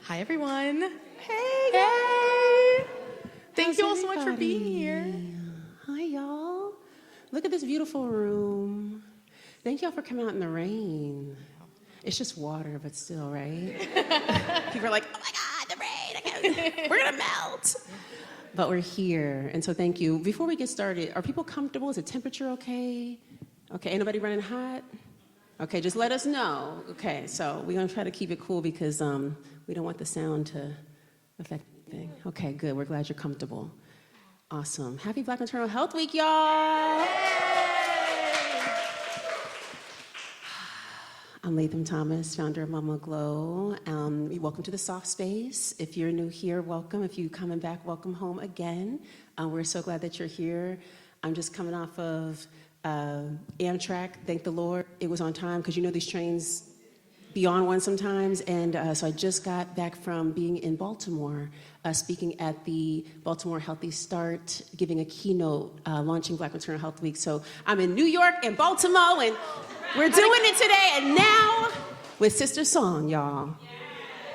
Hi, everyone. Hey, Hey. Thank How's you all so much for everybody? being here. Hi, y'all. Look at this beautiful room. Thank y'all for coming out in the rain. It's just water, but still, right? People are like, oh my God, the rain, we're gonna melt. But we're here, and so thank you. Before we get started, are people comfortable? Is the temperature okay? Okay, anybody running hot? Okay, just let us know. Okay, so we're gonna try to keep it cool because we don't want the sound to affect anything. Okay, good, we're glad you're comfortable. Awesome. Happy Black Maternal Health Week, y'all! I'm Latham Thomas, founder of MamaGlow. Welcome to the Soft Space. If you're new here, welcome. If you're coming back, welcome home again. We're so glad that you're here. I'm just coming off of Amtrak, thank the Lord. It was on time, because you know these trains be on one sometimes. And so I just got back from being in Baltimore, speaking at the Baltimore Healthy Start, giving a keynote, launching Black Maternal Health Week. So I'm in New York and Baltimore, and we're doing it today. And now with Sister Song, y'all.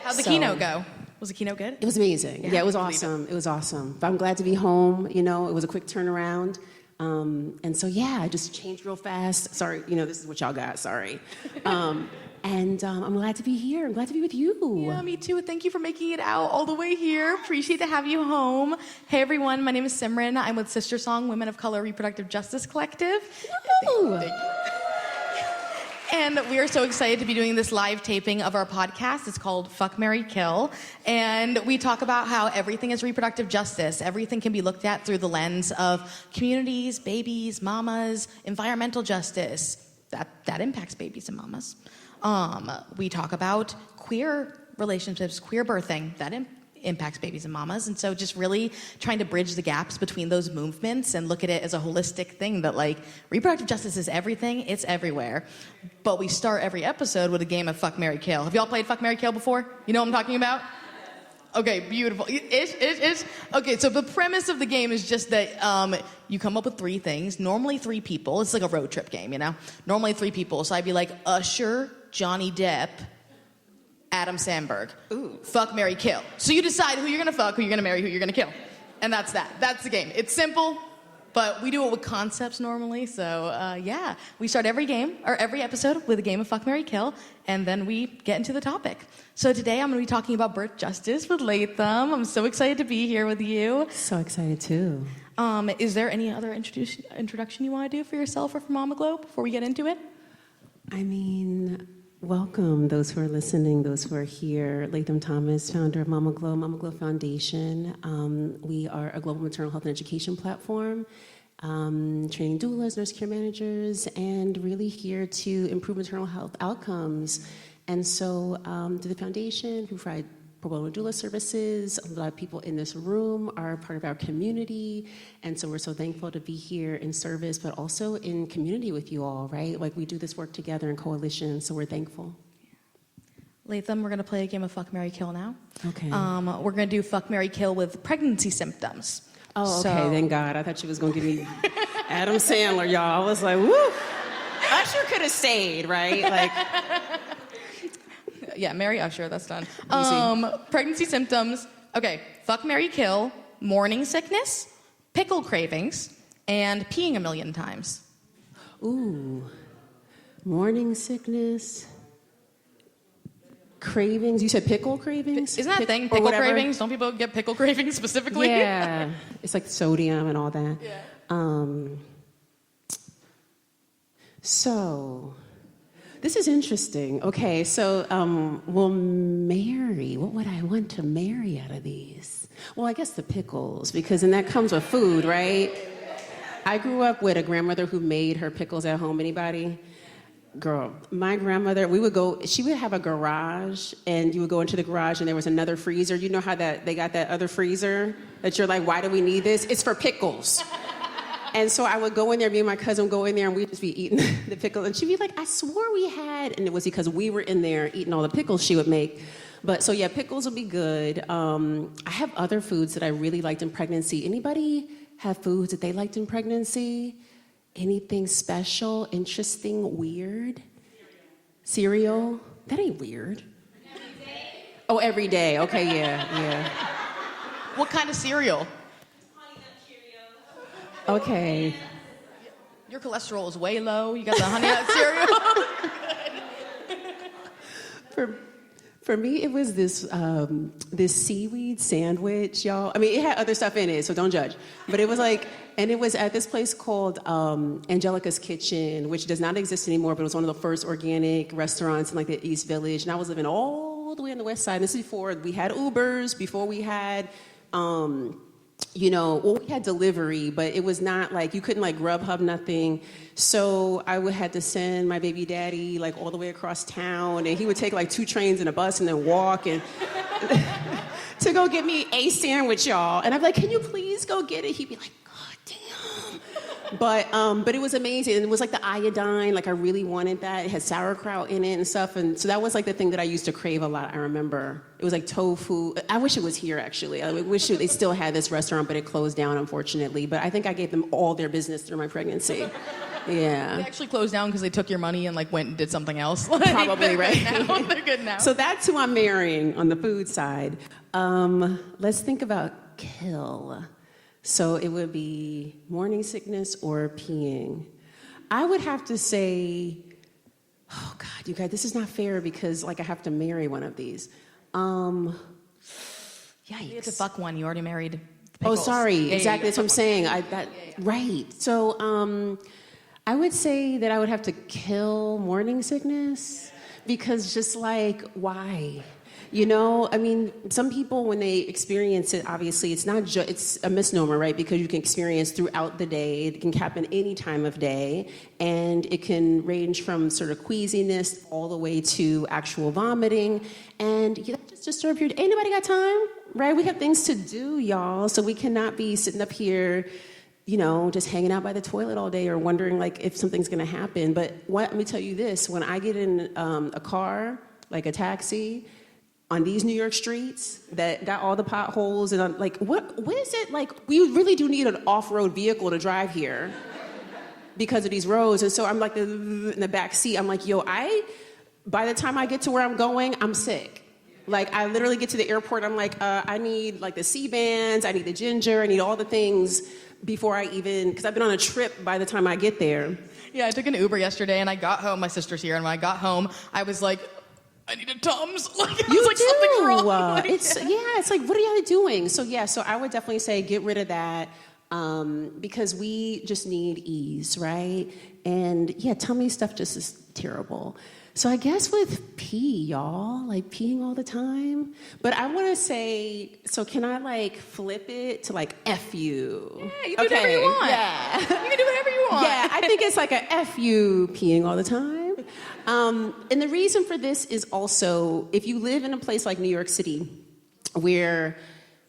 How'd the keynote go? Was the keynote good? It was amazing. Yeah, it was awesome. It was awesome. But I'm glad to be home. You know, it was a quick turnaround. And so, yeah, I just changed real fast. Sorry, you know, this is what y'all got, sorry. I'm glad to be here. I'm glad to be with you. Yeah, me too. Thank you for making it out all the way here. Appreciate to have you home. Hey, everyone. My name is Simran. I'm with Sister Song, Women of Color Reproductive Justice Collective. Woo! Thank you. And we are so excited to be doing this live taping of our podcast. It's called Fuck, Marry, Kill. And we talk about how everything is reproductive justice. Everything can be looked at through the lens of communities, babies, mamas, environmental justice. That impacts babies and mamas. We talk about queer relationships, queer birthing. That impacts babies and mamas. And so just really trying to bridge the gaps between those movements and look at it as a holistic thing that, like, reproductive justice is everything, it's everywhere. But we start every episode with a game of Fuck, Marry, Kill. Have y'all played Fuck, Marry, Kill before? You know what I'm talking about? Okay, beautiful. Okay, so the premise of the game is just that you come up with three things, normally three people. It's like a road trip game, you know? Normally three people. So I'd be like, Usher, Johnny Depp, Adam Sandberg. Ooh. Fuck, marry, kill. So you decide who you're gonna fuck, who you're gonna marry, who you're gonna kill. And that's that. That's the game. It's simple, but we do it with concepts normally. So yeah, we start every game, or every episode, with a game of Fuck, Marry, Kill, and then we get into the topic. So today I'm gonna be talking about birth justice with Latham. I'm so excited to be here with you. So excited too. Is there any other introduction you wanna do for yourself or for MamaGlow before we get into it? I mean, welcome, those who are listening, those who are here. Latham Thomas, founder of MamaGlow, MamaGlow Foundation. We are a global maternal health and education platform, training doulas, nurse care managers, and really here to improve maternal health outcomes. And so to the foundation, we provide pro bono doula services. A lot of people in this room are part of our community, and so we're so thankful to be here in service, but also in community with you all, right? Like, we do this work together in coalition, so we're thankful. Latham, we're gonna play a game of Fuck, Marry, Kill now. Okay. We're gonna do Fuck, Marry, Kill with pregnancy symptoms. Oh, okay, thank God. I thought she was gonna give me Adam Sandler, y'all. I was like, woo! Usher could have stayed, right? Like, yeah, marry Usher, that's done. Easy. Pregnancy symptoms. Okay, fuck, marry, kill, morning sickness, pickle cravings, and peeing a million times. ooh, morning sickness, cravings. You said pickle cravings? Isn't that a thing, or pickle whatever? cravings? Don't people get pickle cravings specifically? Yeah, it's like sodium and all that. Yeah. So, this is interesting. Okay, so we'll marry. What would I want to marry out of these? Well, I guess the pickles, because then that comes with food, right? I grew up with a grandmother who made her pickles at home. Anybody? Girl, my grandmother, she would have a garage, and you would go into the garage, and there was another freezer. You know how they got that other freezer that you're like, why do we need this? It's for pickles. And so I would go in there, me and my cousin would go in there, and we'd just be eating the pickles. And she'd be like, I swore we had, and it was because we were in there eating all the pickles she would make. But so yeah, pickles would be good. I have other foods that I really liked in pregnancy. Anybody have foods that they liked in pregnancy? Anything special, interesting, weird? Cereal? That ain't weird. Oh, every day. Okay, yeah. What kind of cereal? Okay. Your cholesterol is way low. You got the honey nut cereal. For me, it was this seaweed sandwich, y'all. I mean, it had other stuff in it, so don't judge. But it was like, and it was at this place called Angelica's Kitchen, which does not exist anymore, but it was one of the first organic restaurants in like the East Village. And I was living all the way on the west side. And this is before we had Ubers, before we had, we had delivery, but it was not like, you couldn't like Grubhub nothing. So I would have to send my baby daddy like all the way across town, and he would take like 2 trains and a bus and then walk and to go get me a sandwich, y'all. And I'd be like, can you please go get it? He'd be like, God damn. But it was amazing. And it was like the iodine, like I really wanted that. It had sauerkraut in it and stuff. And so that was like the thing that I used to crave a lot, I remember. It was like tofu. I wish it was here, actually. I wish they still had this restaurant, but it closed down, unfortunately. But I think I gave them all their business through my pregnancy. Yeah. They actually closed down because they took your money and like went and did something else. Like, Probably, right? They're good now. So that's who I'm marrying on the food side. Let's think about kill. So it would be morning sickness or peeing. I would have to say, oh God, you guys, this is not fair because like I have to marry one of these. Yikes. You have to fuck one. You already married. Oh, sorry. Yeah, exactly. That's what I'm saying. Yeah. Right. So I would say that I would have to kill morning sickness because just like, why? I mean, some people, when they experience it, obviously, it's not it's a misnomer, right? Because you can experience throughout the day. It can happen any time of day. And it can range from sort of queasiness all the way to actual vomiting. And that just disturb your day. Anybody got time, right? We have things to do, y'all. So we cannot be sitting up here, just hanging out by the toilet all day or wondering, like, if something's going to happen. But let me tell you this. When I get in a car, like a taxi, on these New York streets that got all the potholes, and I'm like, what is it like? We really do need an off-road vehicle to drive here because of these roads. And so I'm like in the back seat. I'm like, by the time I get to where I'm going, I'm sick. Like I literally get to the airport. I'm like, I need like the C-bands. I need the ginger. I need all the things before I even, because I've been on a trip by the time I get there. Yeah, I took an Uber yesterday and I got home. My sister's here, and when I got home, I was like, I need a Tums. Like, I was like, something's wrong. Like, it's like, what are y'all doing? So I would definitely say get rid of that because we just need ease, right? And tummy stuff just is terrible. So I guess with pee, y'all, like peeing all the time. But I want to say, so can I like flip it to like F you? Yeah, you can do whatever you want. Yeah. You can do whatever you want. Yeah, I think it's like a F you peeing all the time. And the reason for this is also, if you live in a place like New York City, where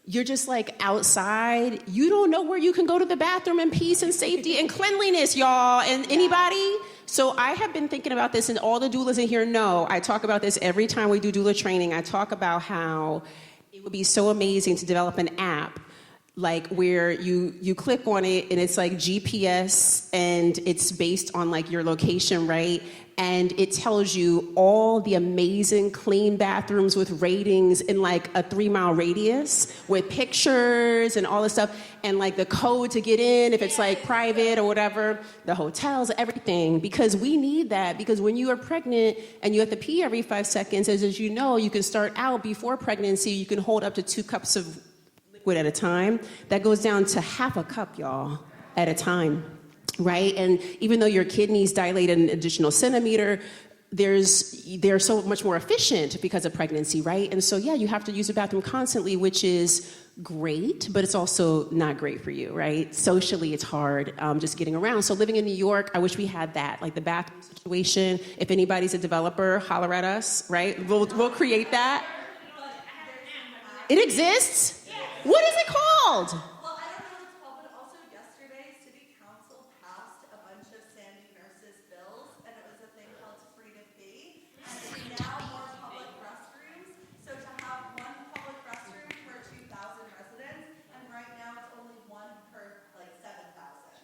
you're just like outside, you don't know where you can go to the bathroom in peace and safety and cleanliness, y'all. And anybody? So I have been thinking about this, and all the doulas in here know, I talk about this every time we do doula training. I talk about how it would be so amazing to develop an app like where you click on it and it's like GPS and it's based on like your location, right? And it tells you all the amazing clean bathrooms with ratings in like a 3-mile radius with pictures and all this stuff, and like the code to get in if it's like private or whatever, the hotels, everything, because we need that. Because when you are pregnant and you have to pee every 5 seconds, as you know, you can start out before pregnancy, you can hold up to 2 cups of liquid at a time. That goes down to half a cup, y'all, at a time. Right? And even though your kidneys dilate an additional centimeter, they're so much more efficient because of pregnancy, right? And so, you have to use the bathroom constantly, which is great, but it's also not great for you, right? Socially, it's hard just getting around. So living in New York, I wish we had that, like the bathroom situation. If anybody's a developer, holler at us, right? We'll create that. It exists? What is it called?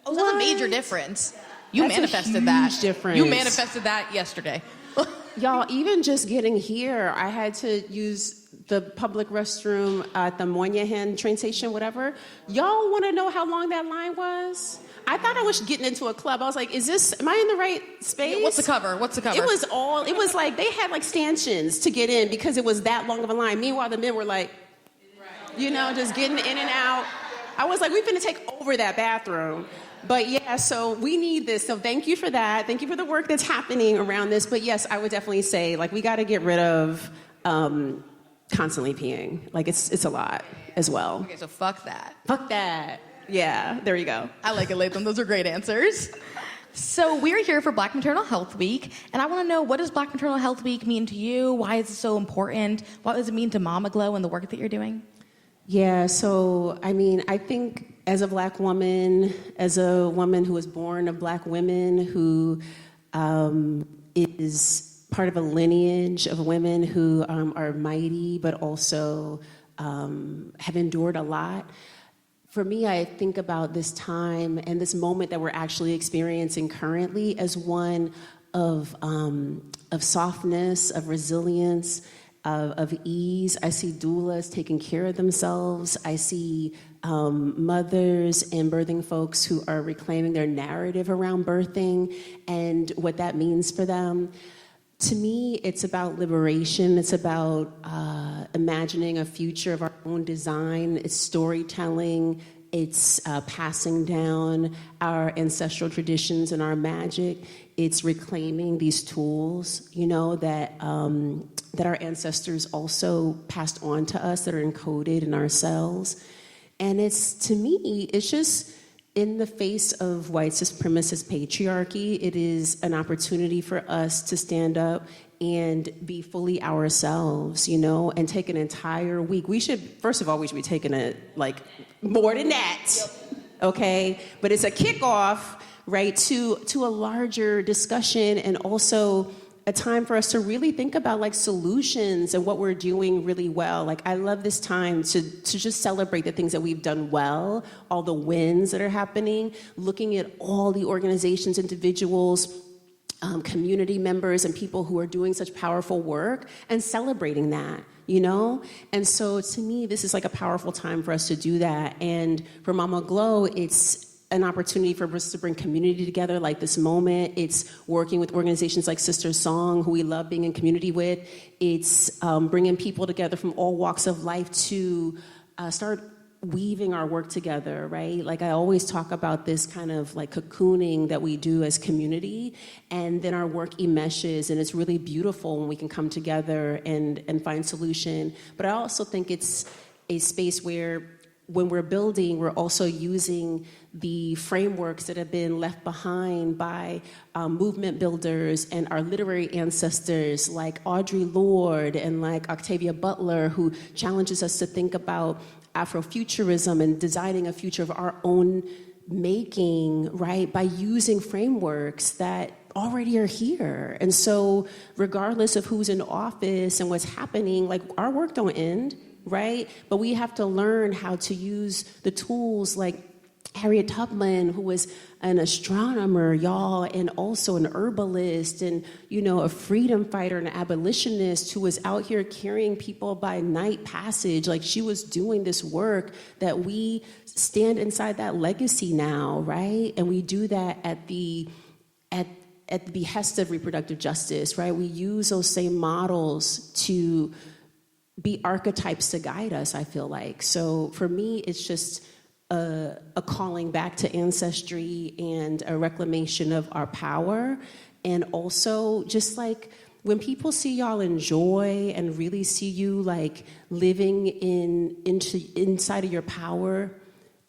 Oh, that's a major difference. You That's manifested a that. huge difference. You manifested that yesterday. Y'all, even just getting here, I had to use the public restroom at the Moynihan train station, whatever. Y'all want to know how long that line was? I thought I was getting into a club. I was like, am I in the right space? Yeah, what's the cover? It was like, they had like stanchions to get in because it was that long of a line. Meanwhile, the men were like, just getting in and out. I was like, we finna take over that bathroom. But yeah, so we need this. So thank you for that. Thank you for the work that's happening around this. But yes, I would definitely say, like, we got to get rid of constantly peeing. Like, it's a lot as well. Okay, so fuck that. Fuck that. Yeah, there you go. I like it, Latham. Those are great answers. So we're here for Black Maternal Health Week, and I want to know, what does Black Maternal Health Week mean to you? Why is it so important? What does it mean to MamaGlow and the work that you're doing? Yeah, so, I think as a Black woman, as a woman who was born of Black women, who is part of a lineage of women who are mighty, but also have endured a lot, for me, I think about this time and this moment that we're actually experiencing currently as one of softness, of resilience, of ease. I see doulas taking care of themselves. I see mothers and birthing folks who are reclaiming their narrative around birthing and what that means for them. To me, it's about liberation. It's about imagining a future of our own design. It's storytelling. It's passing down our ancestral traditions and our magic. It's reclaiming these tools, that our ancestors also passed on to us, that are encoded in our cells. And to me, it's just, in the face of white supremacist patriarchy, it is an opportunity for us to stand up and be fully ourselves, and take an entire week. First of all, we should be taking more than that, okay? But it's a kickoff, right, to a larger discussion, and also a time for us to really think about solutions and what we're doing really well. I love this time to just celebrate the things that we've done well, all the wins that are happening, looking at all the organizations, individuals, community members, and people who are doing such powerful work, and celebrating that, And so to me, this is a powerful time for us to do that. And for MamaGlow, it's an opportunity for us to bring community together like this moment. It's working with organizations like Sister Song, who we love being in community with. It's bringing people together from all walks of life to start weaving our work together, right? I always talk about this kind of cocooning that we do as community, and then our work enmeshes, and it's really beautiful when we can come together and find solution. But I also think it's a space where, when we're building, we're also using the frameworks that have been left behind by movement builders and our literary ancestors like Audre Lorde and Octavia Butler, who challenges us to think about Afrofuturism and designing a future of our own making, right, by using frameworks that already are here. And so regardless of who's in office and what's happening, our work don't end, right? But we have to learn how to use the tools like Harriet Tubman, who was an astronomer, y'all, and also an herbalist, and a freedom fighter, an abolitionist who was out here carrying people by night passage. She was doing this work that we stand inside that legacy now, right? And we do that at the behest of reproductive justice, right? We use those same models to be archetypes to guide us, I feel like. So for me, it's just a calling back to ancestry and a reclamation of our power. And also just when people see y'all in joy and really see you living inside of your power,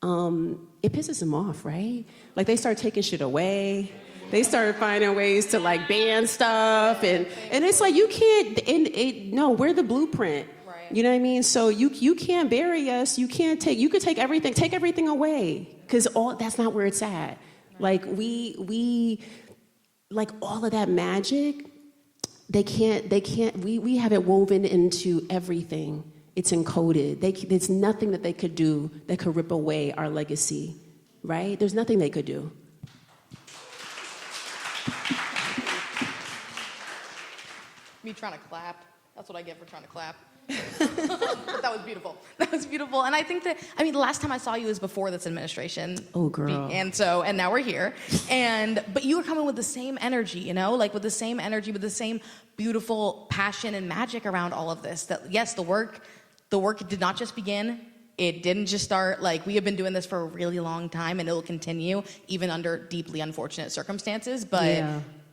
it pisses them off, right? They start taking shit away. They started finding ways to ban stuff, and it's you can't. No, we're the blueprint. You know what I mean? So you can't bury us. You could take everything away, because that's not where it's at. We all of that magic, they can't, we have it woven into everything. It's encoded. There's nothing that they could do that could rip away our legacy, right? There's nothing they could do. Me trying to clap. That's what I get for trying to clap. That was beautiful. That was beautiful. And I think that, I mean, the last time I saw you was before this administration. Oh, girl. And now we're here. But you were coming with the same energy, you know, like with the same energy, with the same beautiful passion and magic around all of this. That, yes, the work did not just begin. It didn't just start. Like, we have been doing this for a really long time, and it will continue even under deeply unfortunate circumstances. But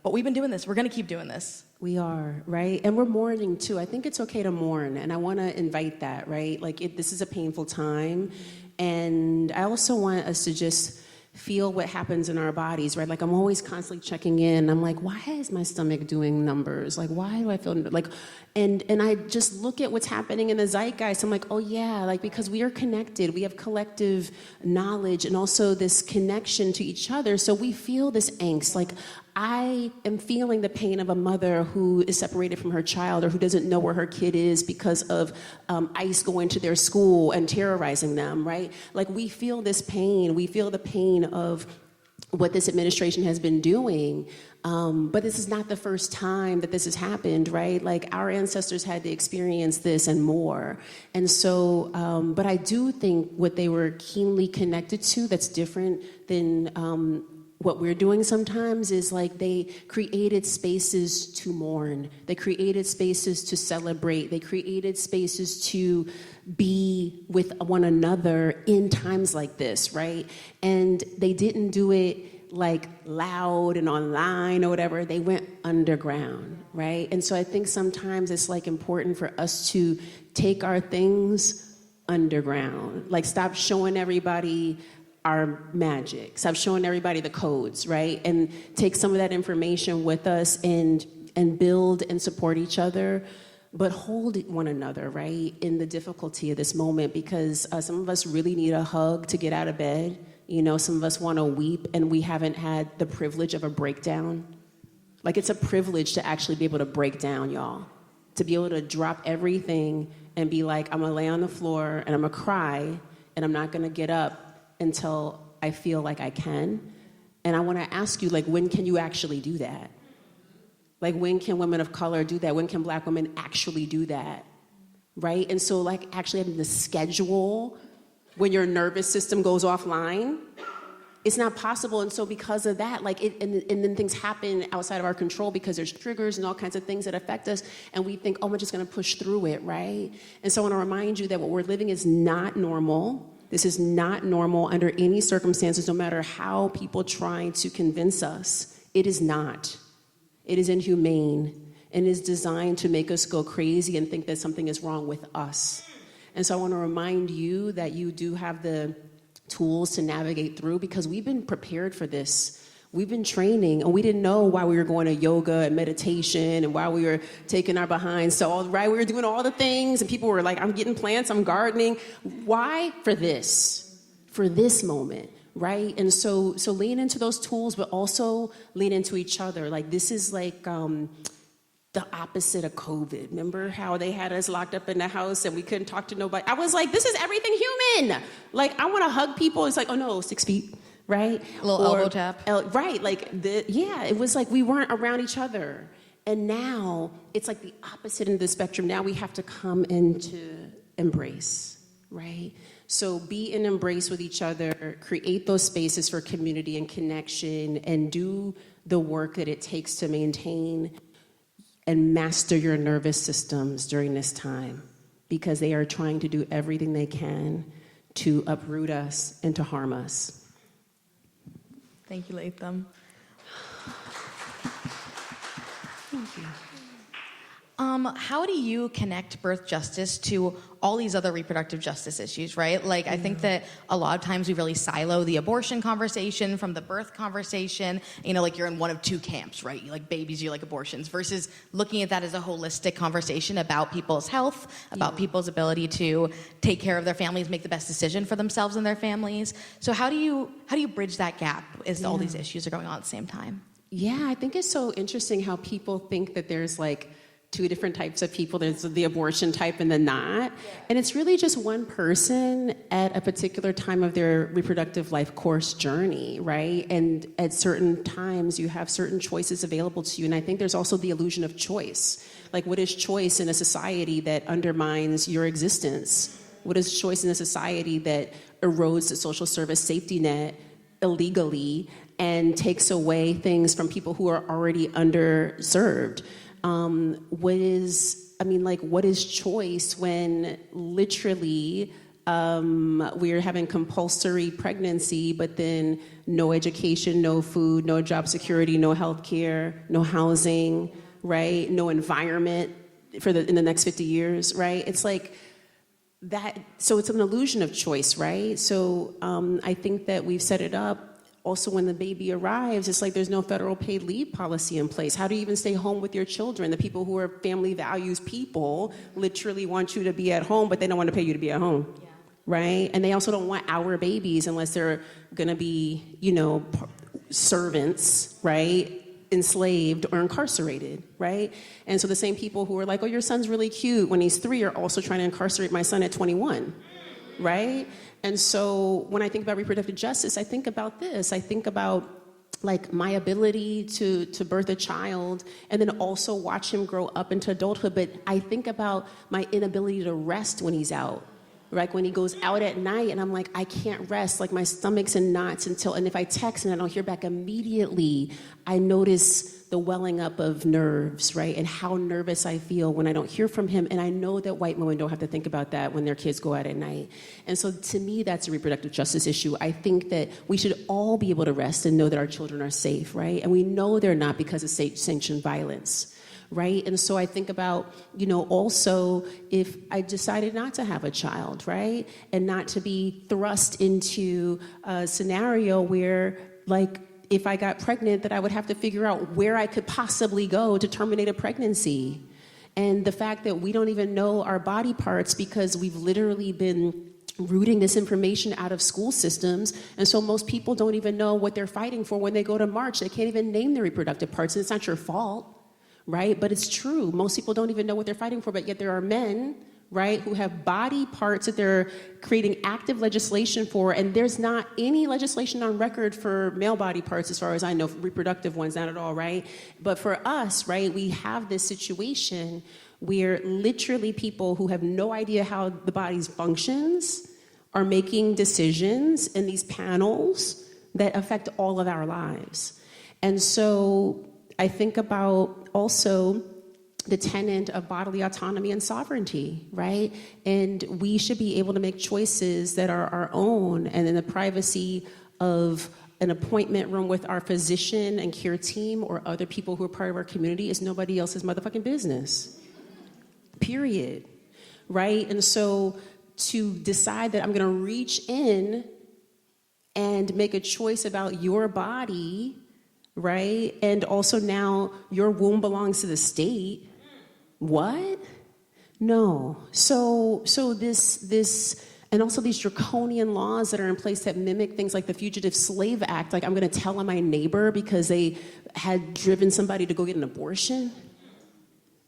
we've been doing this. We're going to keep doing this. We are, right? And we're mourning too. I think it's okay to mourn, and I want to invite that, right? Like, this is a painful time, and I also want us to just feel what happens in our bodies, right? Like, I'm always constantly checking in. I'm like, why is my stomach doing numbers? Like, why do I feel like, and I just look at what's happening in the zeitgeist. I'm like, oh yeah, like, because we are connected. We have collective knowledge and also this connection to each other. So we feel this angst. Like, I am feeling the pain of a mother who is separated from her child or who doesn't know where her kid is because of ICE going to their school and terrorizing them, right? Like, we feel this pain. We feel the pain of what this administration has been doing. But this is not the first time that this has happened, right? Like, our ancestors had to experience this and more. And so, but I do think what they were keenly connected to that's different than what we're doing sometimes is, like, they created spaces to mourn. They created spaces to celebrate. They created spaces to be with one another in times like this, right? And they didn't do it like loud and online or whatever. They went underground, right? And so I think sometimes it's like important for us to take our things underground. Like, stop showing everybody our magic. Stop showing everybody the codes, right? And take some of that information with us and build and support each other, but hold one another, right? In the difficulty of this moment, because some of us really need a hug to get out of bed. You know, some of us want to weep and we haven't had the privilege of a breakdown. Like, it's a privilege to actually be able to break down, y'all. To be able to drop everything and be like, I'm gonna lay on the floor and I'm gonna cry and I'm not gonna get up until I feel like I can. And I want to ask you, like, when can you actually do that? Like, when can women of color do that? When can Black women actually do that? Right? And so, like, actually having the schedule when your nervous system goes offline, it's not possible. And so because of that, like, and then things happen outside of our control because there's triggers and all kinds of things that affect us. And we think, oh, we're just going to push through it, right? And so I want to remind you that what we're living is not normal. This is not normal under any circumstances, no matter how people try to convince us. It is not. It is inhumane and is designed to make us go crazy and think that something is wrong with us. And so I want to remind you that you do have the tools to navigate through, because we've been prepared for this. We've been training, and we didn't know why we were going to yoga and meditation and why we were taking our behinds. So, right, we were doing all the things, and people were like, I'm getting plants, I'm gardening. Why? For this moment, right? And so lean into those tools, but also lean into each other. Like, this is like the opposite of COVID. Remember how they had us locked up in the house and we couldn't talk to nobody? I was like, this is everything human. Like, I want to hug people. It's like, oh no, 6 feet. Right? A little elbow tap. Right, like, it was like we weren't around each other. And now, it's like the opposite end of the spectrum. Now we have to come into embrace, right? So be in embrace with each other, create those spaces for community and connection, and do the work that it takes to maintain and master your nervous systems during this time, because they are trying to do everything they can to uproot us and to harm us. Thank you, Latham. Thank you. How do you connect birth justice to all these other reproductive justice issues, right? Like, I think that a lot of times we really silo the abortion conversation from the birth conversation. You know, like, you're in one of two camps, right? You like babies, you like abortions, versus looking at that as a holistic conversation about people's health, about people's ability to take care of their families, make the best decision for themselves and their families. So how do you bridge that gap as all these issues are going on at the same time? Yeah, I think it's so interesting how people think that there's like two different types of people. There's the abortion type and the not. And it's really just one person at a particular time of their reproductive life course journey, right? And at certain times, you have certain choices available to you. And I think there's also the illusion of choice. Like, what is choice in a society that undermines your existence? What is choice in a society that erodes the social service safety net illegally and takes away things from people who are already underserved? What is choice when literally we're having compulsory pregnancy, but then no education, no food, no job security, no health care, no housing, right? No environment in the next 50 years, right? It's like that. So it's an illusion of choice, right? So I think that we've set it up. Also, when the baby arrives, it's like there's no federal paid leave policy in place. How do you even stay home with your children? The people who are family values people literally want you to be at home, but they don't want to pay you to be at home, right? And they also don't want our babies unless they're going to be, servants, right? Enslaved or incarcerated, right? And so the same people who are like, oh, your son's really cute when he's 3 are also trying to incarcerate my son at 21, right? And so when I think about reproductive justice, I think about this. I think about like my ability to birth a child and then also watch him grow up into adulthood. But I think about my inability to rest when he's out. Like when he goes out at night and I'm like, I can't rest, like my stomach's in knots and if I text and I don't hear back immediately, I notice the welling up of nerves, right? And how nervous I feel when I don't hear from him. And I know that white women don't have to think about that when their kids go out at night. And so to me, that's a reproductive justice issue. I think that we should all be able to rest and know that our children are safe, right? And we know they're not because of state-sanctioned violence. Right? And so I think about, also if I decided not to have a child, right? And not to be thrust into a scenario where, like, if I got pregnant, that I would have to figure out where I could possibly go to terminate a pregnancy. And the fact that we don't even know our body parts because we've literally been rooting this information out of school systems. And so most people don't even know what they're fighting for when they go to march. They can't even name their reproductive parts, and it's not your fault. Right? But it's true. Most people don't even know what they're fighting for, but yet there are men, right, who have body parts that they're creating active legislation for, and there's not any legislation on record for male body parts as far as I know, reproductive ones, not at all, right? But for us, right, we have this situation where literally people who have no idea how the body functions are making decisions in these panels that affect all of our lives. And so I think about also the tenet of bodily autonomy and sovereignty, right? And we should be able to make choices that are our own and in the privacy of an appointment room with our physician and care team or other people who are part of our community is nobody else's motherfucking business, period, right? And so to decide that I'm gonna reach in and make a choice about your body, right? And also now your womb belongs to the state. What? No. So this, and also these draconian laws that are in place that mimic things like the Fugitive Slave Act. Like I'm going to tell on my neighbor because they had driven somebody to go get an abortion.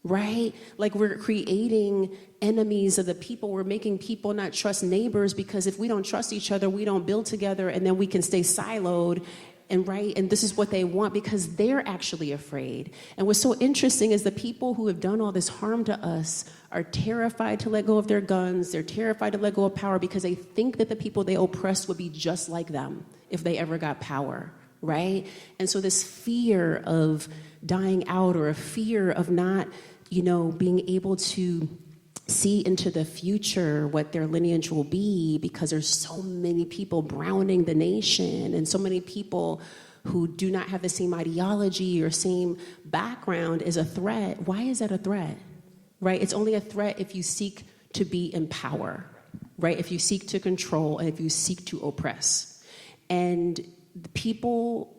Right? Like we're creating enemies of the people. We're making people not trust neighbors because if we don't trust each other, we don't build together and then we can stay siloed. And right, and this is what they want because they're actually afraid. And what's so interesting is the people who have done all this harm to us are terrified to let go of their guns. They're terrified to let go of power because they think that the people they oppressed would be just like them if they ever got power, right? And so this fear of dying out or a fear of not, being able to see into the future what their lineage will be because there's so many people browning the nation and so many people who do not have the same ideology or same background is a threat. Why is that a threat? Right? It's only a threat if you seek to be in power, right? If you seek to control and if you seek to oppress. And the people,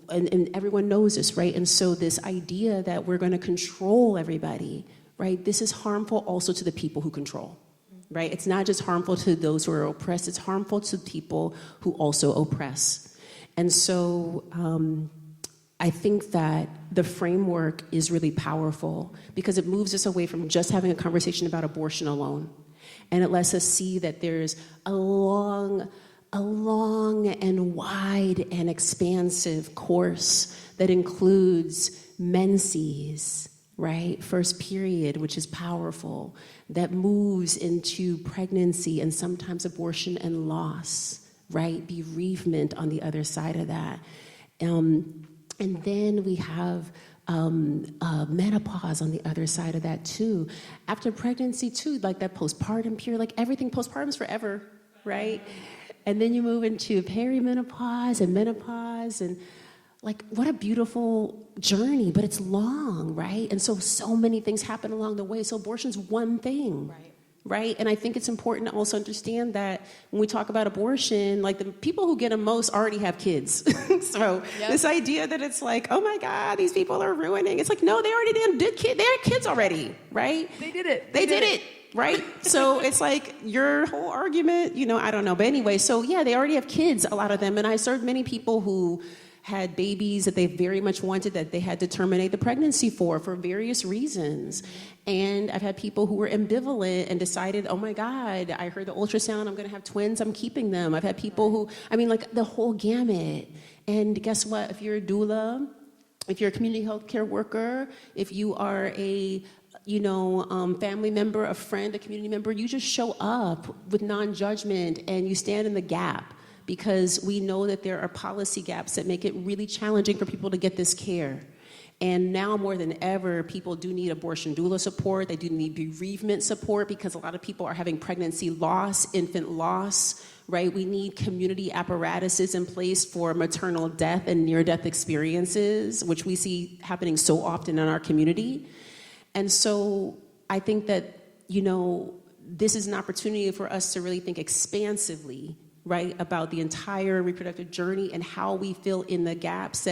and everyone knows this, right? And so this idea that we're going to control everybody, right? This is harmful also to the people who control, right? It's not just harmful to those who are oppressed, it's harmful to people who also oppress. And so I think that the framework is really powerful because it moves us away from just having a conversation about abortion alone. And it lets us see that there's a long and wide and expansive course that includes menses, right? First period, which is powerful, that moves into pregnancy and sometimes abortion and loss, right? Bereavement on the other side of that. And then we have menopause on the other side of that too. After pregnancy too, like that postpartum period, like everything postpartum is forever, right? And then you move into perimenopause and menopause, and like what a beautiful journey, but it's long, right? And so many things happen along the way. So abortion's one thing. Right? And I think it's important to also understand that when we talk about abortion, like the people who get them most already have kids. So this idea that it's like, oh my God, these people are ruining. It's like, no, they already did kids. They had kids already, right? They did it. They did it. Right? So it's like your whole argument, I don't know. But anyway, so yeah, they already have kids, a lot of them. And I served many people who had babies that they very much wanted that they had to terminate the pregnancy for various reasons. And I've had people who were ambivalent and decided, oh my God, I heard the ultrasound, I'm gonna have twins, I'm keeping them. I've had people who, like the whole gamut. And guess what? If you're a doula, if you're a community health care worker, if you are a family member, a friend, a community member, you just show up with non-judgment and you stand in the gap. Because we know that there are policy gaps that make it really challenging for people to get this care. And now more than ever, people do need abortion doula support. They do need bereavement support because a lot of people are having pregnancy loss, infant loss, right? We need community apparatuses in place for maternal death and near-death experiences, which we see happening so often in our community. And so I think that, this is an opportunity for us to really think expansively, right, about the entire reproductive journey and how we fill in the gaps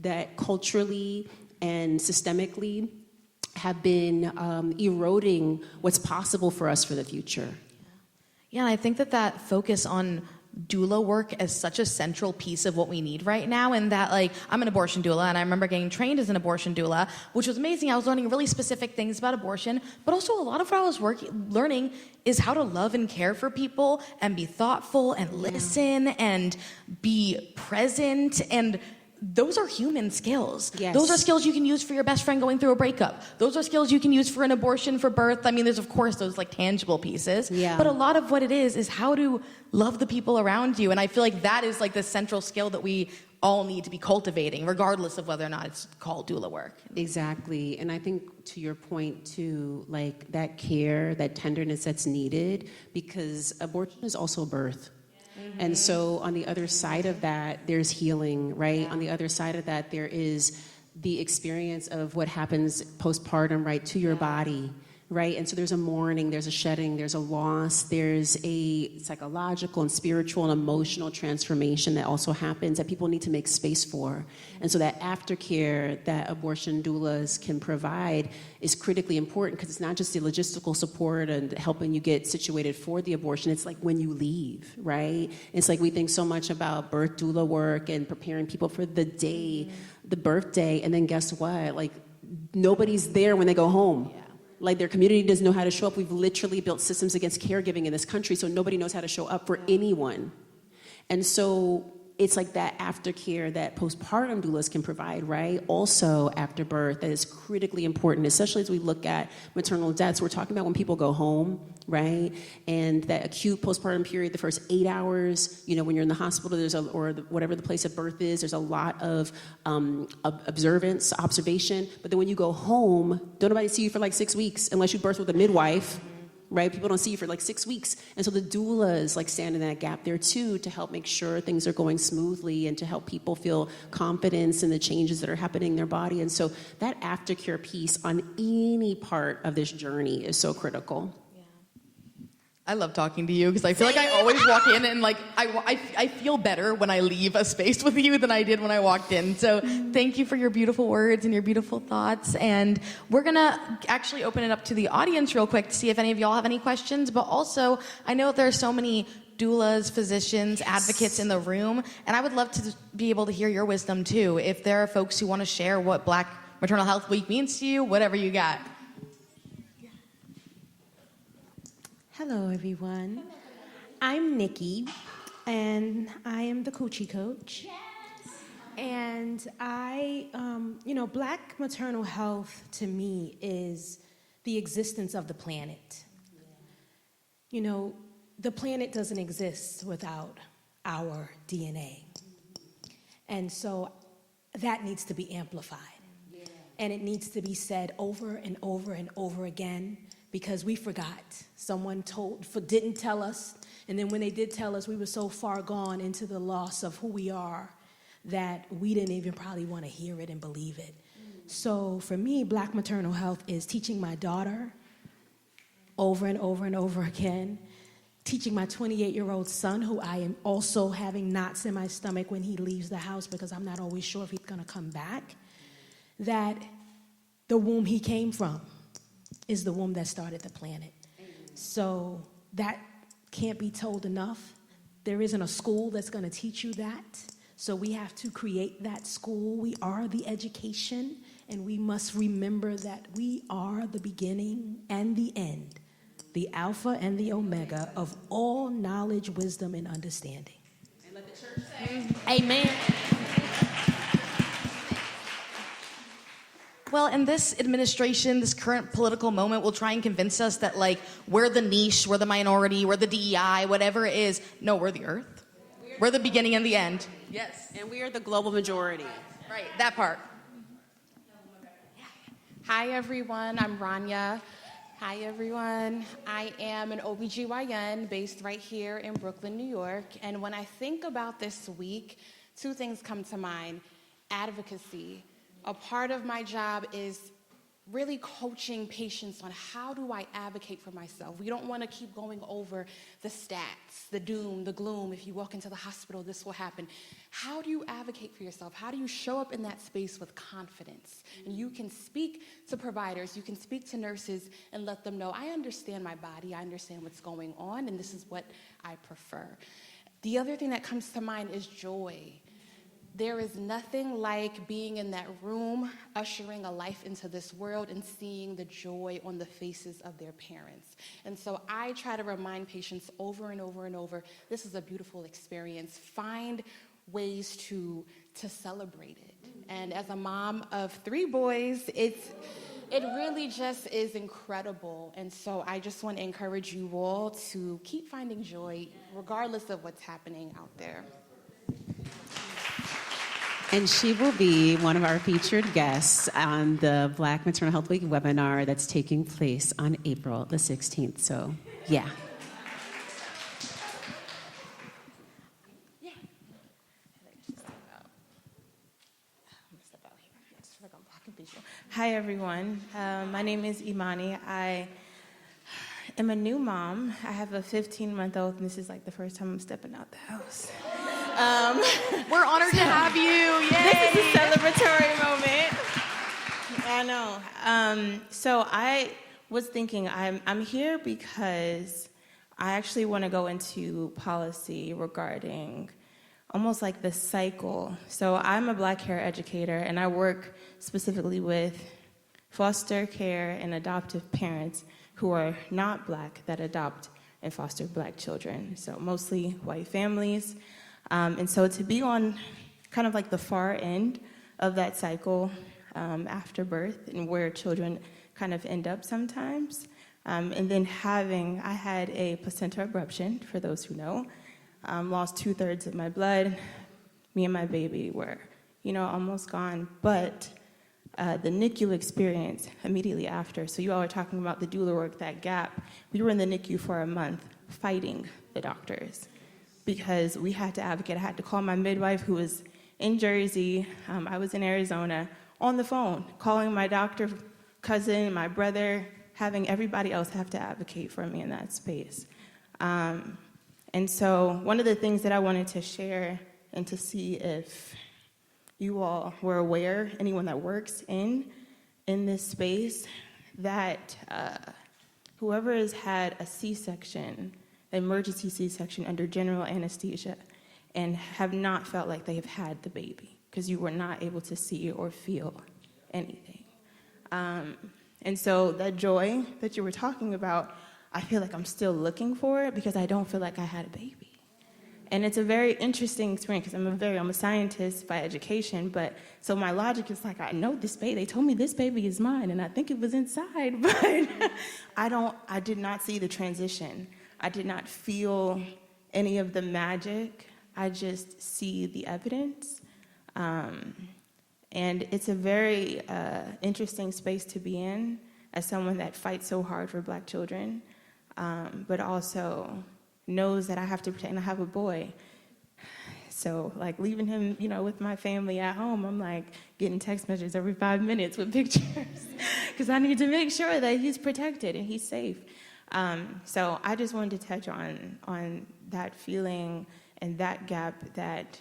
that culturally and systemically have been eroding what's possible for us for the future. Yeah, and I think that focus on doula work as such a central piece of what we need right now, and that I'm an abortion doula, and I remember getting trained as an abortion doula, which was amazing. I was learning really specific things about abortion, but also a lot of what I was learning is how to love and care for people and be thoughtful and listen and be present, and those are human skills. Yes. Those are skills you can use for your best friend going through a breakup. Those are skills you can use for an abortion, for birth. There's of course those tangible pieces. Yeah. But a lot of what it is how to love the people around you. And I feel like that is the central skill that we all need to be cultivating, regardless of whether or not it's called doula work. Exactly. And I think to your point too, that care, that tenderness that's needed, because abortion is also birth. And so on the other side of that, there's healing, right? Yeah. On the other side of that, there is the experience of what happens postpartum, right, to your body, right? And so there's a mourning, there's a shedding, there's a loss, there's a psychological and spiritual and emotional transformation that also happens that people need to make space for. And so that aftercare that abortion doulas can provide is critically important because it's not just the logistical support and helping you get situated for the abortion, it's when you leave, right? It's we think so much about birth doula work and preparing people for the day, the birthday, and then guess what? Nobody's there when they go home. Yeah. Their community doesn't know how to show up. We've literally built systems against caregiving in this country, so nobody knows how to show up for anyone. And so it's that aftercare that postpartum doulas can provide, right? Also after birth, that is critically important, especially as we look at maternal deaths. We're talking about when people go home, right? And that acute postpartum period, the first 8 hours, when you're in the hospital, whatever the place of birth is, there's a lot of observation. But then when you go home, don't nobody see you for 6 weeks unless you birth with a midwife. Right? People don't see you for 6 weeks. And so the doulas stand in that gap there too to help make sure things are going smoothly and to help people feel confidence in the changes that are happening in their body. And so that aftercare piece on any part of this journey is so critical. I love talking to you because I feel I always walk in and I feel better when I leave a space with you than I did when I walked in. So thank you for your beautiful words and your beautiful thoughts. And we're going to actually open it up to the audience real quick to see if any of y'all have any questions. But also, I know there are so many doulas, physicians, advocates in the room, and I would love to be able to hear your wisdom too. If there are folks who want to share what Black Maternal Health Week means to you, whatever you got. Hello, everyone. I'm Nikki, and I am the Coochie Coach. Yes. And I, Black maternal health to me is the existence of the planet. You know, the planet doesn't exist without our DNA. And so that needs to be amplified. Yeah. And it needs to be said over and over and over again, because we forgot. Someone didn't tell us, and then when they did tell us, we were so far gone into the loss of who we are that we didn't even probably want to hear it and believe it. So for me, Black maternal health is teaching my daughter over and over and over again, teaching my 28-year-old son, who I am also having knots in my stomach when he leaves the house because I'm not always sure if he's going to come back, that the womb he came from is the womb that started the planet. So that can't be told enough. There isn't a school that's going to teach you that. So we have to create that school. We are the education, and we must remember that we are the beginning and the end, the Alpha and the Omega of all knowledge, wisdom, and understanding. And let the church say, Amen. Well, in this administration, this current political moment will try and convince us that, like, we're the niche, we're the minority, we're the DEI, whatever it is. No, we're the earth. We're the beginning and the end. Yes. and we are the global majority. Right, that part. Hi, everyone. I'm Rania. Hi, everyone. I am an OBGYN based right here in Brooklyn, New York. And when I think about this week, two things come to mind. Advocacy. A part of my job is really coaching patients on how do I advocate for myself. We don't want to keep going over the stats, the doom, the gloom. If you walk into the hospital, this will happen. How do you advocate for yourself? How do you show up in that space with confidence? And you can speak to providers, you can speak to nurses and let them know, I understand my body, I understand what's going on, and this is what I prefer. The other thing that comes to mind is joy. There is nothing like being in that room, ushering a life into this world and seeing the joy on the faces of their parents. And so I try to remind patients over and over and over, this is a beautiful experience. Find ways to celebrate it. And as a mom of 3 boys, it really just is incredible. And so I just want to encourage you all to keep finding joy regardless of what's happening out there. And she will be one of our featured guests on the Black Maternal Health Week webinar that's taking place on April the 16th. So, yeah. Hi, everyone. My name is Imani. I am a new mom. I have a 15-month-old, and this is like the first time I'm stepping out the house. We're honored to have you. Yay! This is a celebratory moment. I know. So I was thinking, I'm here because I actually want to go into policy regarding almost like the cycle. So I'm a Black care educator, and I work specifically with foster care and adoptive parents who are not Black that adopt and foster Black children. So mostly white families. And so to be on kind of like the far end of that cycle after birth and where children kind of end up sometimes, and then I had a placenta abruption, for those who know, lost 2/3 of my blood. Me and my baby were, almost gone, but the NICU experience immediately after, so you all are talking about the doula work, that gap, we were in the NICU for a month fighting the doctors, because we had to advocate. I had to call my midwife, who was in Jersey. I was in Arizona, on the phone, calling my doctor, cousin, my brother, having everybody else have to advocate for me in that space. And so one of the things that I wanted to share and to see if you all were aware, anyone that works in this space, that whoever has had a C-section emergency C-section under general anesthesia and have not felt like they have had the baby because you were not able to see or feel anything. And so that joy that you were talking about, I feel like I'm still looking for it because I don't feel like I had a baby. And it's a very interesting experience because I'm a scientist by education, but so my logic is like, I know this baby, they told me this baby is mine and I think it was inside, but I did not see the transition. I did not feel any of the magic. I just see the evidence. And it's a very interesting space to be in as someone that fights so hard for Black children, but also knows that I have to protect, and I have a boy. So like leaving him, with my family at home, I'm like getting text messages every 5 minutes with pictures because I need to make sure that he's protected and he's safe. So I just wanted to touch on that feeling and that gap that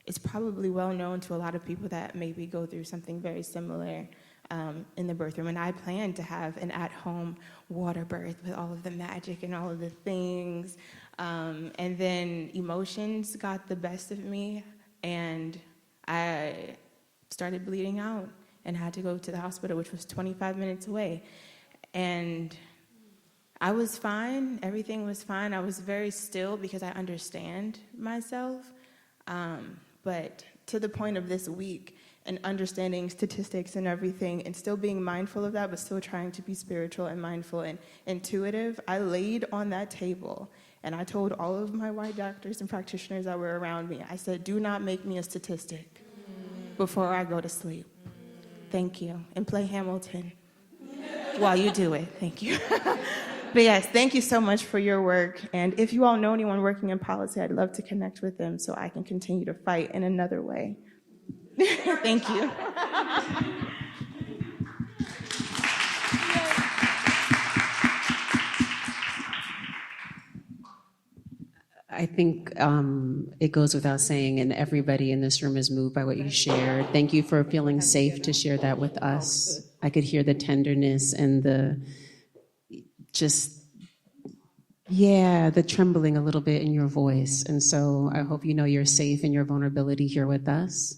is probably well known to a lot of people that maybe go through something very similar in the birth room. And I plan to have an at-home water birth with all of the magic and all of the things. And then emotions got the best of me, and I started bleeding out and had to go to the hospital, which was 25 minutes away. And I was fine. Everything was fine. I was very still because I understand myself. But to the point of this week, and understanding statistics and everything, and still being mindful of that, but still trying to be spiritual and mindful and intuitive, I laid on that table and I told all of my white doctors and practitioners that were around me, I said, do not make me a statistic before I go to sleep. Thank you. And play Hamilton while you do it. Thank you. But yes, thank you so much for your work. And if you all know anyone working in policy, I'd love to connect with them so I can continue to fight in another way. Thank you. I think it goes without saying, and everybody in this room is moved by what you shared. Thank you for feeling safe to share that with us. I could hear the tenderness and the trembling a little bit in your voice. And so I hope you know you're safe in your vulnerability here with us.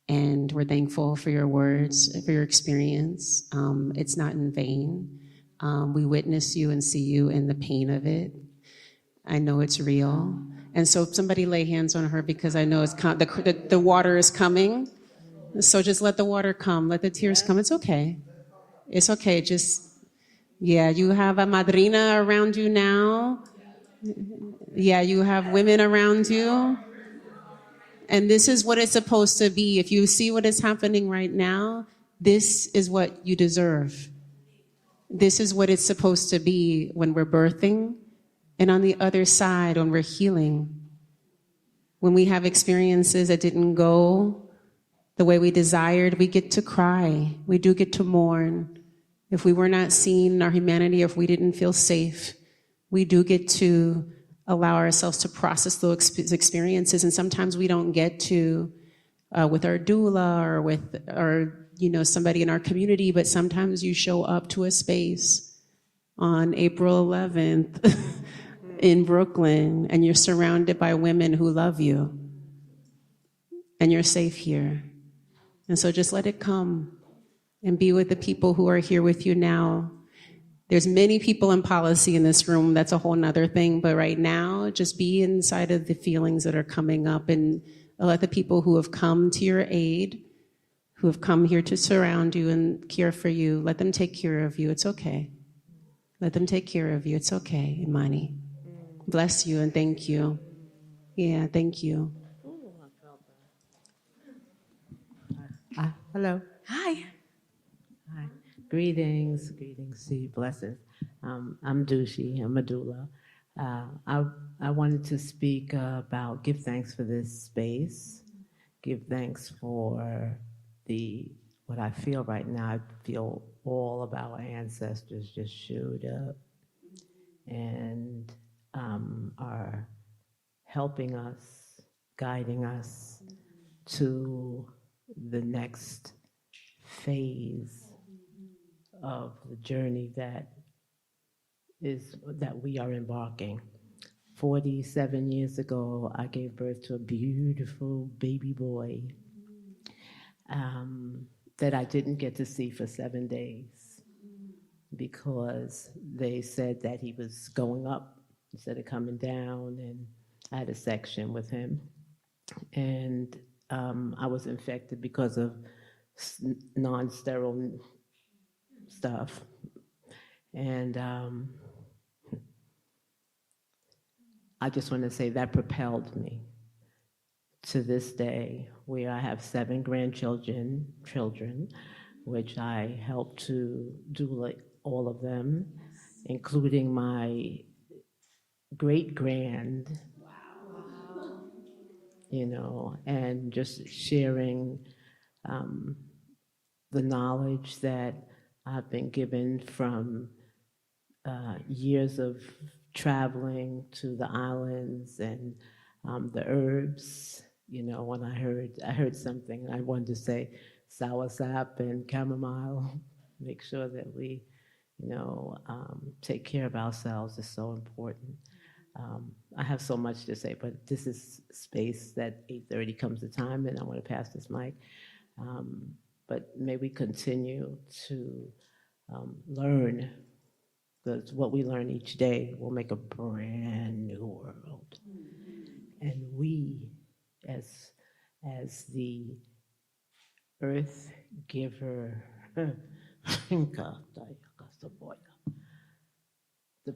And we're thankful for your words, for your experience. It's not in vain. We witness you and see you in the pain of it. I know it's real. And so somebody lay hands on her because I know the water is coming. So just let the water come, let the tears come. It's okay. It's okay. You have a madrina around you now. Yeah, you have women around you. And this is what it's supposed to be. If you see what is happening right now, this is what you deserve. This is what it's supposed to be when we're birthing. And on the other side, when we're healing, when we have experiences that didn't go the way we desired, we get to cry. We do get to mourn. If we were not seen in our humanity, if we didn't feel safe, we do get to allow ourselves to process those experiences. And sometimes we don't get to with our doula or with somebody in our community, but sometimes you show up to a space on April 11th in Brooklyn, and you're surrounded by women who love you, and you're safe here. And so just let it come and be with the people who are here with you now. There's many people in policy in this room. That's a whole nother thing. But right now, just be inside of the feelings that are coming up and let the people who have come to your aid, who have come here to surround you and care for you, let them take care of you. It's okay. Let them take care of you. It's okay, Imani. Bless you and thank you. Yeah, thank you. Hello. Hi. Hi. Greetings to you, blessings. I'm Dushi, I'm a doula. I wanted to speak about give thanks for this space, give thanks for what I feel right now. I feel all of our ancestors just showed up and are helping us, guiding us to the next phase of the journey that we are embarking. 47 years ago, I gave birth to a beautiful baby boy that I didn't get to see for 7 days because they said that he was going up instead of coming down, and I had a section with him. And I was infected because of non-sterile stuff. And I just want to say that propelled me to this day, where I have 7 grandchildren, which I help to do all of them, including my great-grand, you know, and just sharing the knowledge that I've been given from years of traveling to the islands and the herbs. You know, when I heard something, and I wanted to say soursop and chamomile. Make sure that we, you know, take care of ourselves is so important. I have so much to say, but this is space that 8:30 comes the time, and I want to pass this mic. But may we continue to learn, because what we learn each day will make a brand new world. And we, as the earth giver, the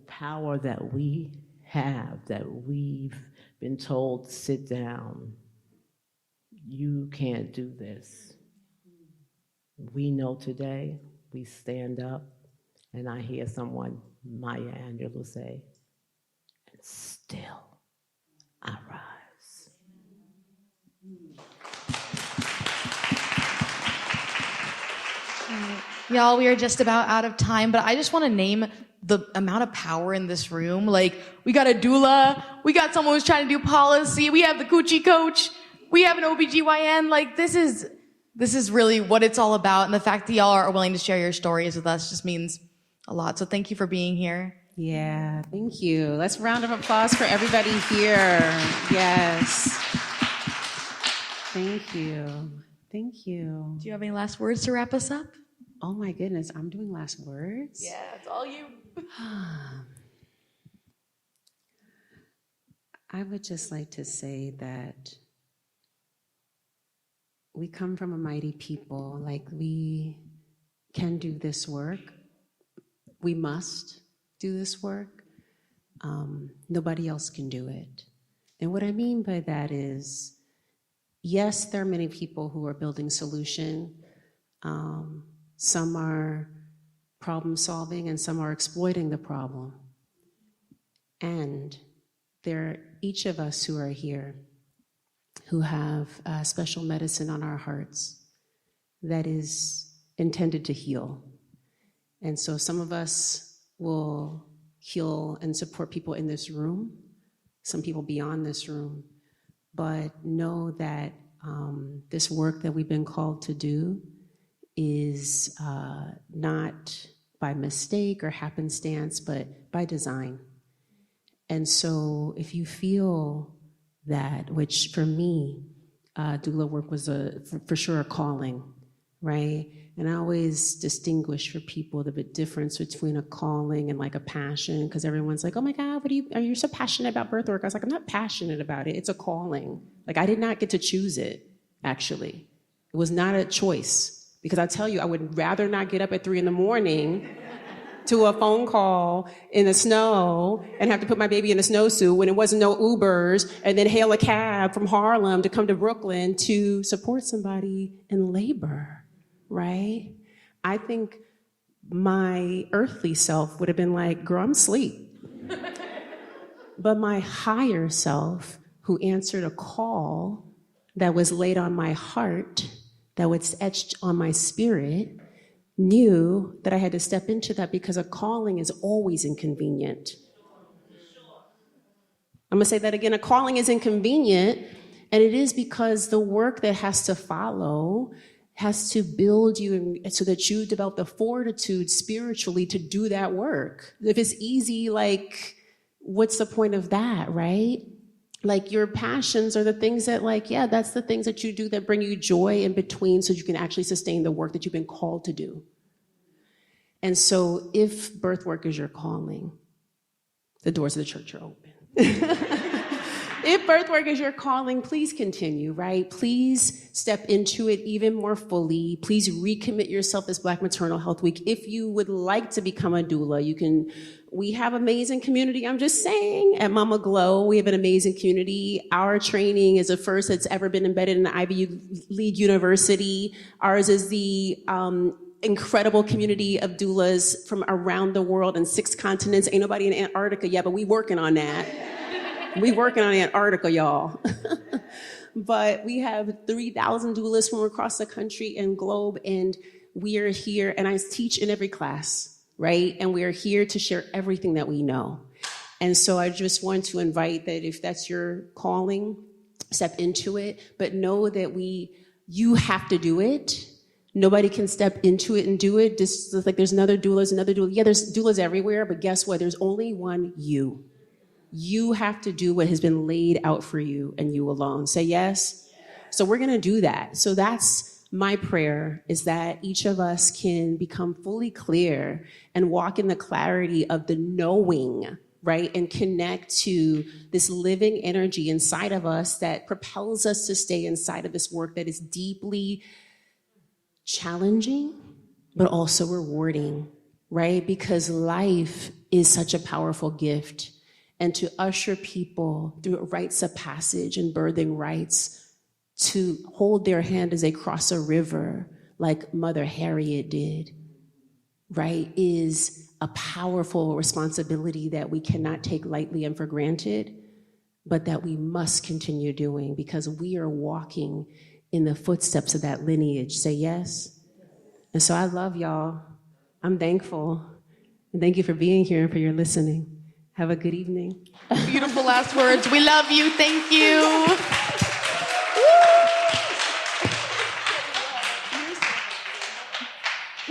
power that we have, that we've been told, sit down, you can't do this. We know today, we stand up, and I hear someone, Maya Angelou, say, and still I rise. Y'all, we are just about out of time, but I just want to name the amount of power in this room. Like, we got a doula, we got someone who's trying to do policy, we have the coochie coach, we have an OBGYN. Like, this is really what it's all about, and the fact that y'all are willing to share your stories with us just means a lot. So thank you for being here. Yeah, thank you. Let's round of applause for everybody here. Yes. Thank you. Thank you. Do you have any last words to wrap us up? Oh my goodness, I'm doing last words? Yeah, it's all you. I would just like to say that we come from a mighty people. Like, we can do this work. We must do this work. Nobody else can do it. And what I mean by that is, yes, there are many people who are building solution. Some are problem solving and some are exploiting the problem. And there are each of us who are here who have special medicine on our hearts that is intended to heal. And so some of us will heal and support people in this room, some people beyond this room, but know that this work that we've been called to do is not by mistake or happenstance, but by design. And so if you feel that, which for me, doula work was for sure a calling, right? And I always distinguish for people the difference between a calling and like a passion, because everyone's like, oh my God, are you so passionate about birth work? I was like, I'm not passionate about it, it's a calling. Like, I did not get to choose it, actually. It was not a choice, because I tell you, I would rather not get up at 3 a.m. to a phone call in the snow and have to put my baby in a snowsuit when it wasn't no Ubers, and then hail a cab from Harlem to come to Brooklyn to support somebody in labor, right? I think my earthly self would have been like, girl, I'm asleep. But my higher self, who answered a call that was laid on my heart, that was etched on my spirit, knew that I had to step into that, because a calling is always inconvenient. I'm gonna say that again, a calling is inconvenient, and it is because the work that has to follow has to build you so that you develop the fortitude spiritually to do that work. If it's easy, like, what's the point of that, right? Like your passions are the things that that's the things that you do that bring you joy in between so you can actually sustain the work that you've been called to do. And so if birth work is your calling, the doors of the church are open. If birth work is your calling, please continue, right? Please step into it even more fully. Please recommit yourself this Black Maternal Health Week. If you would like to become a doula, we have amazing community, I'm just saying. At MamaGlow, we have an amazing community. Our training is the first that's ever been embedded in the Ivy League University. Ours is the incredible community of doulas from around the world in 6 continents. Ain't nobody in Antarctica yet, but we working on that. We working on Antarctica, y'all. But we have 3,000 doulas from across the country and globe, and we are here, and I teach in every class, right? And we are here to share everything that we know. And so I just want to invite that if that's your calling, step into it, but know that you have to do it. Nobody can step into it and do it. Just like there's another doula. Yeah, there's doulas everywhere, but guess what? There's only one you. You have to do what has been laid out for you and you alone. Say yes? So we're gonna do that. So that's my prayer, is that each of us can become fully clear and walk in the clarity of the knowing, right? And connect to this living energy inside of us that propels us to stay inside of this work that is deeply challenging, but also rewarding, right? Because life is such a powerful gift. And to usher people through rites of passage and birthing rites, to hold their hand as they cross a river like Mother Harriet did, right, is a powerful responsibility that we cannot take lightly and for granted, but that we must continue doing because we are walking in the footsteps of that lineage. Say yes? And so I love y'all. I'm thankful. And thank you for being here and for your listening. Have a good evening. Beautiful last words. We love you. Thank you.